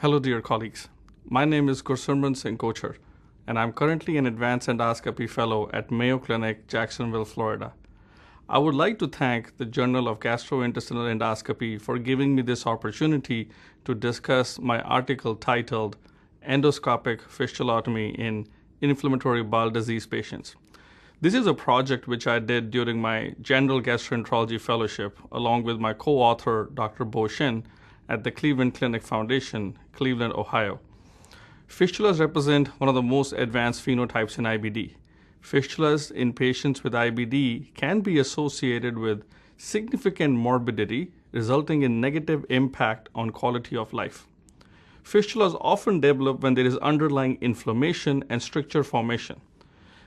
Hello, dear colleagues. My name is Gursimran Kochhar, and I'm currently an Advanced Endoscopy Fellow at Mayo Clinic, Jacksonville, Florida. I would like to thank the Journal of Gastrointestinal Endoscopy for giving me this opportunity to discuss my article titled Endoscopic Fistulotomy in Inflammatory Bowel Disease Patients. This is a project which I did during my General Gastroenterology Fellowship along with my co-author, Dr. Bo Shin, at the Cleveland Clinic Foundation, Cleveland, Ohio. Fistulas represent one of the most advanced phenotypes in IBD. Fistulas in patients with IBD can be associated with significant morbidity, resulting in negative impact on quality of life. Fistulas often develop when there is underlying inflammation and stricture formation.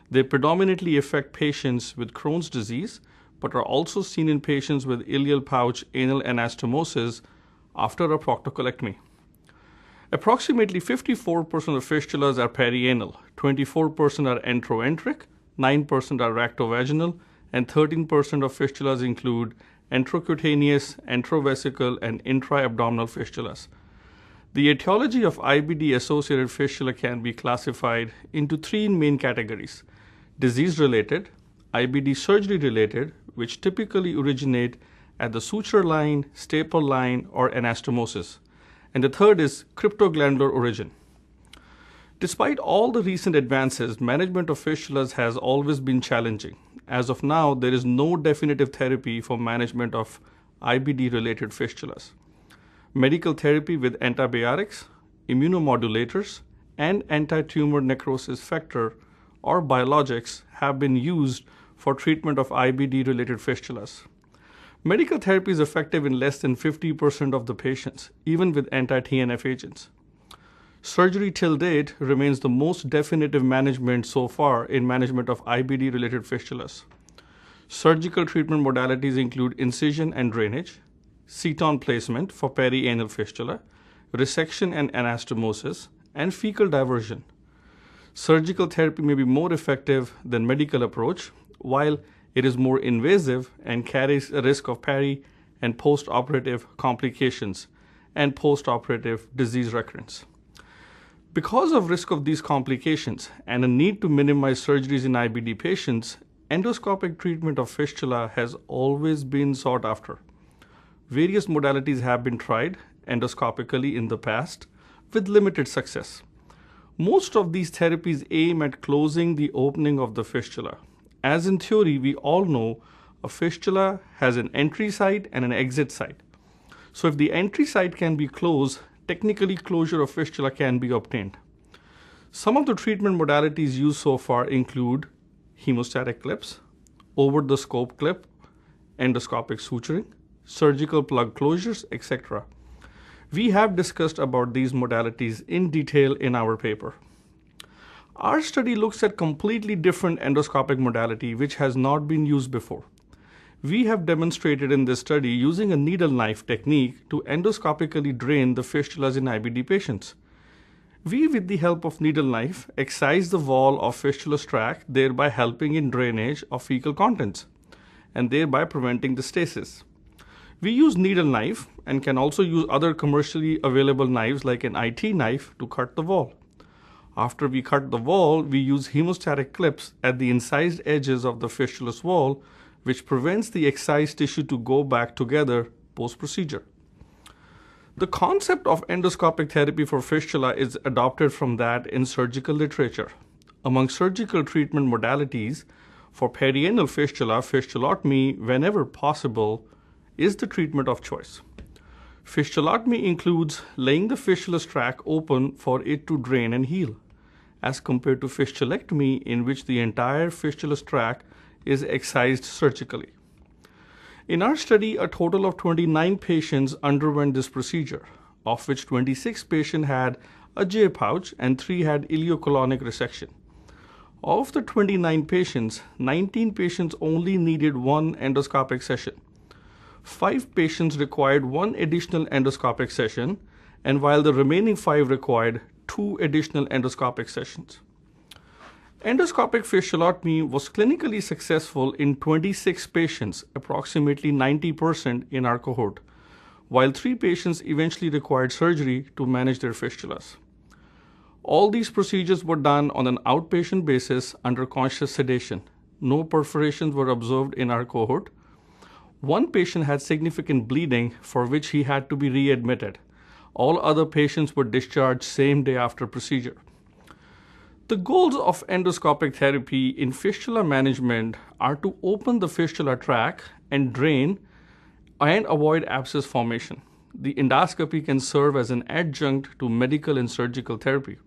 They predominantly affect patients with Crohn's disease, but are also seen in patients with ileal pouch anal anastomosis after a proctocolectomy. Approximately 54% of fistulas are perianal, 24% are enteroenteric, 9% are rectovaginal, and 13% of fistulas include enterocutaneous, entrovesical, and intra-abdominal fistulas. The etiology of IBD-associated fistula can be classified into three main categories: disease-related, IBD surgery-related, which typically originate at the suture line, staple line, or anastomosis. And the third is cryptoglandular origin. Despite all the recent advances, management of fistulas has always been challenging. As of now, there is no definitive therapy for management of IBD-related fistulas. Medical therapy with antibiotics, immunomodulators, and anti-tumor necrosis factor or biologics have been used for treatment of IBD-related fistulas. Medical therapy is effective in less than 50% of the patients, even with anti-TNF agents. Surgery till date remains the most definitive management so far in management of IBD-related fistulas. Surgical treatment modalities include incision and drainage, ceton placement for perianal fistula, resection and anastomosis, and fecal diversion. Surgical therapy may be more effective than medical approach, while it is more invasive and carries a risk of peri- and post-operative complications and post-operative disease recurrence. Because of risk of these complications and a need to minimize surgeries in IBD patients, endoscopic treatment of fistula has always been sought after. Various modalities have been tried endoscopically in the past with limited success. Most of these therapies aim at closing the opening of the fistula. As in theory, we all know a fistula has an entry site and an exit site. So if the entry site can be closed, technically closure of fistula can be obtained. Some of the treatment modalities used so far include hemostatic clips, over-the-scope clip, endoscopic suturing, surgical plug closures, etc. We have discussed about these modalities in detail in our paper. Our study looks at completely different endoscopic modality which has not been used before. We have demonstrated in this study using a needle knife technique to endoscopically drain the fistulas in IBD patients. We, with the help of needle knife, excise the wall of fistulous tract, thereby helping in drainage of fecal contents and thereby preventing the stasis. We use needle knife and can also use other commercially available knives like an IT knife to cut the wall. After we cut the wall, we use hemostatic clips at the incised edges of the fistulous wall, which prevents the excised tissue to go back together post-procedure. The concept of endoscopic therapy for fistula is adopted from that in surgical literature. Among surgical treatment modalities for perianal fistula, fistulotomy, whenever possible, is the treatment of choice. Fistulotomy includes laying the fistulous tract open for it to drain and heal, as compared to fistulectomy, in which the entire fistulous tract is excised surgically. In our study, a total of 29 patients underwent this procedure, of which 26 patients had a J pouch and 3 had ileocolonic resection. Of the 29 patients, 19 patients only needed one endoscopic session. 5 patients required one additional endoscopic session, and while the remaining 5 required 2 additional endoscopic sessions. Endoscopic fistulotomy was clinically successful in 26 patients, approximately 90% in our cohort. while 3 patients eventually required surgery to manage their fistulas. All these procedures were done on an outpatient basis under conscious sedation. No perforations were observed in our cohort. One patient had significant bleeding for which he had to be readmitted. All other patients were discharged same day after procedure. The goals of endoscopic therapy in fistula management are to open the fistula tract and drain and avoid abscess formation. The endoscopy can serve as an adjunct to medical and surgical therapy.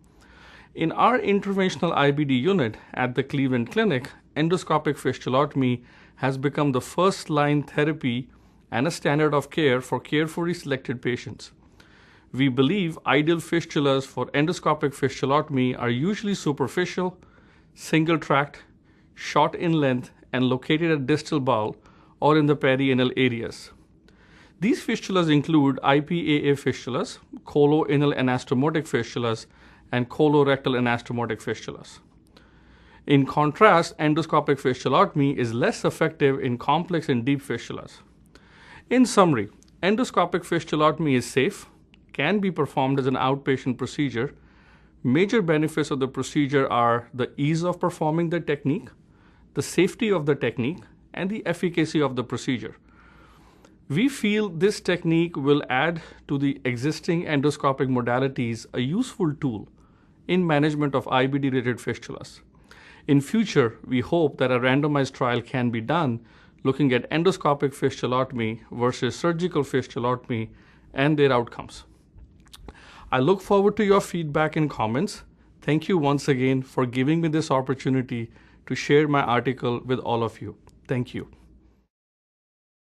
In our interventional IBD unit at the Cleveland Clinic, endoscopic fistulotomy has become the first-line therapy and a standard of care for carefully selected patients. We believe ideal fistulas for endoscopic fistulotomy are usually superficial, single tract, short in length, and located at distal bowel or in the perianal areas. These fistulas include IPAA fistulas, coloanal anastomotic fistulas, and colorectal anastomotic fistulas. In contrast, endoscopic fistulotomy is less effective in complex and deep fistulas. In summary, endoscopic fistulotomy is safe, can be performed as an outpatient procedure. Major benefits of the procedure are the ease of performing the technique, the safety of the technique, and the efficacy of the procedure. We feel this technique will add to the existing endoscopic modalities a useful tool in management of IBD-related fistulas. In future, we hope that a randomized trial can be done looking at endoscopic fistulotomy versus surgical fistulotomy and their outcomes. I look forward to your feedback and comments. Thank you once again for giving me this opportunity to share my article with all of you. Thank you.